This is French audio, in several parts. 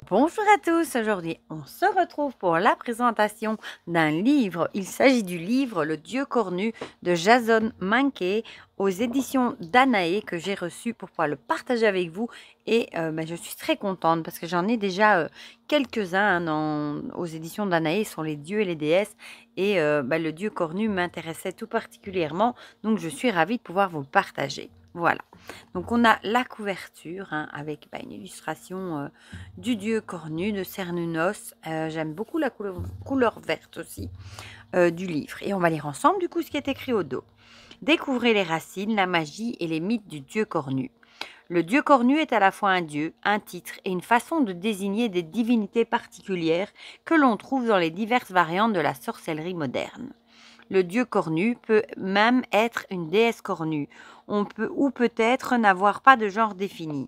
Bonjour à tous, aujourd'hui on se retrouve pour la présentation d'un livre. Il s'agit du livre Le Dieu cornu de Jason Mankey aux éditions Danae que j'ai reçu pour pouvoir le partager avec vous et je suis très contente parce que j'en ai déjà quelques-uns aux éditions Danae sont les dieux et les déesses et le Dieu cornu m'intéressait tout particulièrement, donc je suis ravie de pouvoir vous le partager. Voilà, donc on a la couverture avec une illustration du dieu cornu de Cernunnos. J'aime beaucoup la couleur verte aussi du livre. Et on va lire ensemble du coup ce qui est écrit au dos. Découvrez les racines, la magie et les mythes du dieu cornu. Le dieu cornu est à la fois un dieu, un titre et une façon de désigner des divinités particulières que l'on trouve dans les diverses variantes de la sorcellerie moderne. Le dieu cornu peut même être une déesse cornue. On peut ou peut-être n'avoir pas de genre défini.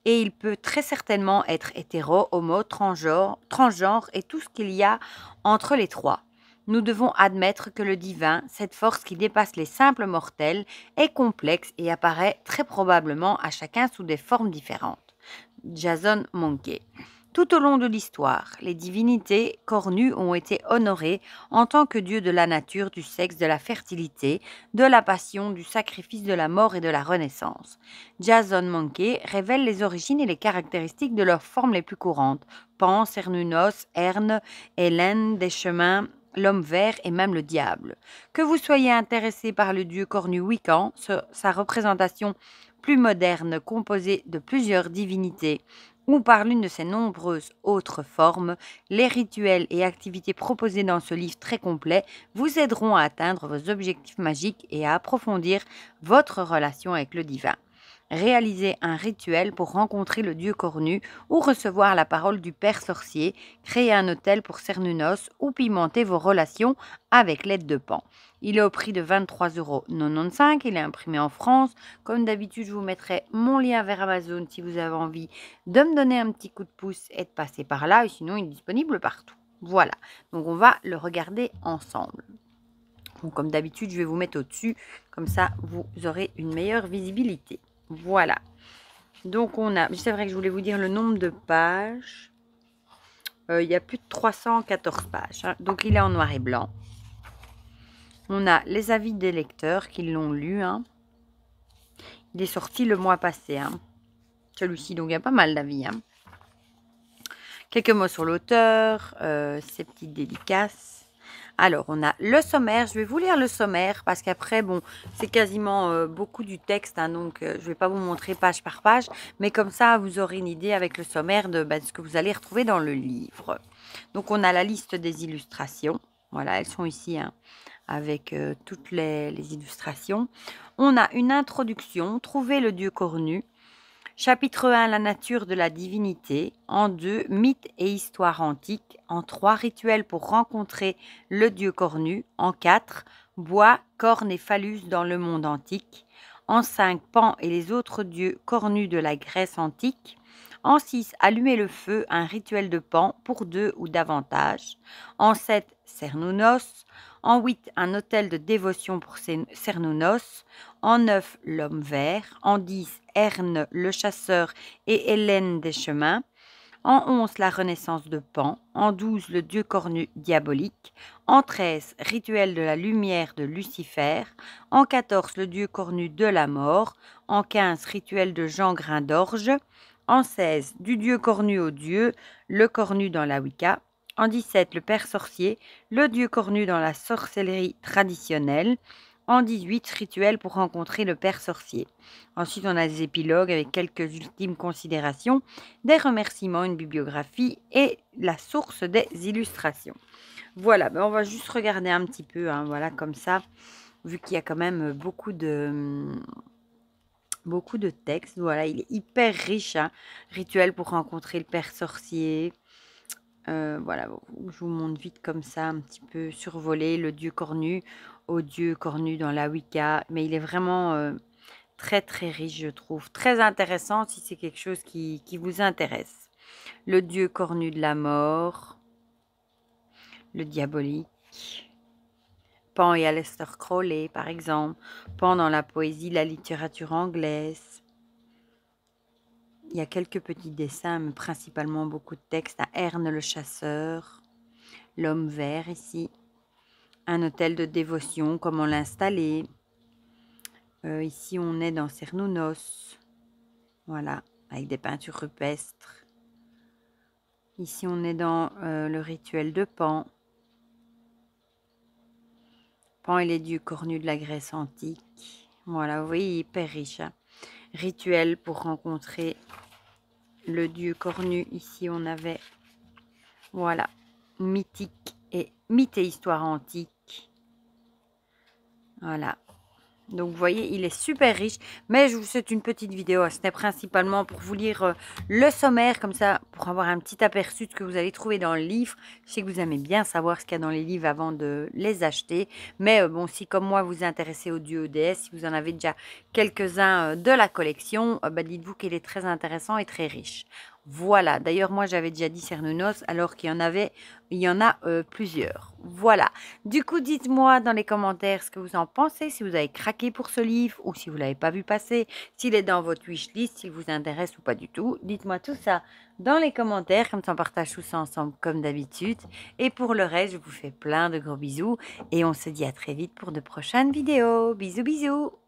Et il peut très certainement être hétéro, homo, transgenre et tout ce qu'il y a entre les trois. Nous devons admettre que le divin, cette force qui dépasse les simples mortels, est complexe et apparaît très probablement à chacun sous des formes différentes. Jason Monkey. Tout au long de l'histoire, les divinités cornues ont été honorées en tant que dieux de la nature, du sexe, de la fertilité, de la passion, du sacrifice, de la mort et de la renaissance. Jason Monkey révèle les origines et les caractéristiques de leurs formes les plus courantes. Pan, Cernunnos, Erne, Hélène, des chemins, l'homme vert et même le diable. Que vous soyez intéressé par le dieu cornu Wiccan, sa représentation plus moderne composée de plusieurs divinités, ou par l'une de ses nombreuses autres formes, les rituels et activités proposés dans ce livre très complet vous aideront à atteindre vos objectifs magiques et à approfondir votre relation avec le divin. Réalisez un rituel pour rencontrer le dieu cornu ou recevoir la parole du père sorcier, créez un hôtel pour Cernunnos ou pimentez vos relations avec l'aide de Pan. Il est au prix de 23,95 €, il est imprimé en France. Comme d'habitude, je vous mettrai mon lien vers Amazon si vous avez envie de me donner un petit coup de pouce et de passer par là, et sinon il est disponible partout. Voilà, donc on va le regarder ensemble. Donc, comme d'habitude, je vais vous mettre au-dessus, comme ça vous aurez une meilleure visibilité. Voilà. Donc c'est vrai que je voulais vous dire le nombre de pages. Il y a plus de 314 pages. Donc il est en noir et blanc. On a les avis des lecteurs qui l'ont lu. Il est sorti le mois passé. Celui-ci, donc il y a pas mal d'avis. Quelques mots sur l'auteur, ses petites dédicaces. Alors, on a le sommaire. Je vais vous lire le sommaire parce qu'après, bon, c'est quasiment beaucoup du texte. Donc, je ne vais pas vous montrer page par page. Mais comme ça, vous aurez une idée avec le sommaire de ce que vous allez retrouver dans le livre. Donc, on a la liste des illustrations. Voilà, elles sont ici avec toutes les illustrations. On a une introduction. Trouver le dieu cornu. Chapitre 1, la nature de la divinité. En 2, mythes et histoires antiques. En 3, rituels pour rencontrer le dieu cornu. En 4, bois, cornes et phallus dans le monde antique. En 5, Pan et les autres dieux cornus de la Grèce antique. En 6, allumer le feu, un rituel de Pan pour 2 ou davantage. En 7, Cernunnos. En 8, un autel de dévotion pour Cernunnos. En 9, l'homme vert. En 10, Erne le chasseur et Hélène des chemins. En 11, la renaissance de Pan. En 12, le dieu cornu diabolique. En 13, rituel de la lumière de Lucifer. En 14, le dieu cornu de la mort. En 15, rituel de Jean Grain d'orge. En 16, du dieu cornu au dieu, le cornu dans la Wicca. En 17, le père sorcier, le dieu cornu dans la sorcellerie traditionnelle. En 18, rituel pour rencontrer le père sorcier. Ensuite, on a des épilogues avec quelques ultimes considérations, des remerciements, une bibliographie et la source des illustrations. Voilà, on va juste regarder un petit peu, voilà, comme ça, vu qu'il y a quand même beaucoup de textes. Voilà, il est hyper riche. Rituel pour rencontrer le père sorcier. Voilà, je vous montre vite comme ça, un petit peu survolé, le dieu cornu, au dieu cornu dans la Wicca. Mais il est vraiment très très riche, je trouve. Très intéressant si c'est quelque chose qui vous intéresse. Le dieu cornu de la mort, le diabolique. Pan et Aleister Crowley, par exemple. Pan dans la poésie, la littérature anglaise. Il y a quelques petits dessins, mais principalement beaucoup de textes. À Erne le chasseur, l'homme vert ici, un hôtel de dévotion, comment l'installer. Ici, on est dans Cernounos, voilà, avec des peintures rupestres. Ici, on est dans le rituel de Pan. Pan et les dieux cornus de la Grèce antique. Voilà, vous voyez, hyper riche. Hein. Rituel pour rencontrer le dieu cornu. Ici, on avait, voilà, mythique et mythe et histoire antique. Voilà. Donc, vous voyez, il est super riche. Mais je vous souhaite une petite vidéo. C'était principalement pour vous lire le sommaire, comme ça, pour avoir un petit aperçu de ce que vous allez trouver dans le livre. Je sais que vous aimez bien savoir ce qu'il y a dans les livres avant de les acheter. Mais bon, si comme moi, vous vous intéressez aux dieux, aux déesses, si vous en avez déjà quelques-uns de la collection, dites-vous qu'il est très intéressant et très riche. Voilà, d'ailleurs moi j'avais déjà dit Cernounos alors qu'il y en a plusieurs. Voilà, du coup dites-moi dans les commentaires ce que vous en pensez, si vous avez craqué pour ce livre ou si vous ne l'avez pas vu passer, s'il est dans votre wishlist, s'il vous intéresse ou pas du tout. Dites-moi tout ça dans les commentaires, comme ça on partage tout ça ensemble comme d'habitude. Et pour le reste, je vous fais plein de gros bisous et on se dit à très vite pour de prochaines vidéos. Bisous bisous.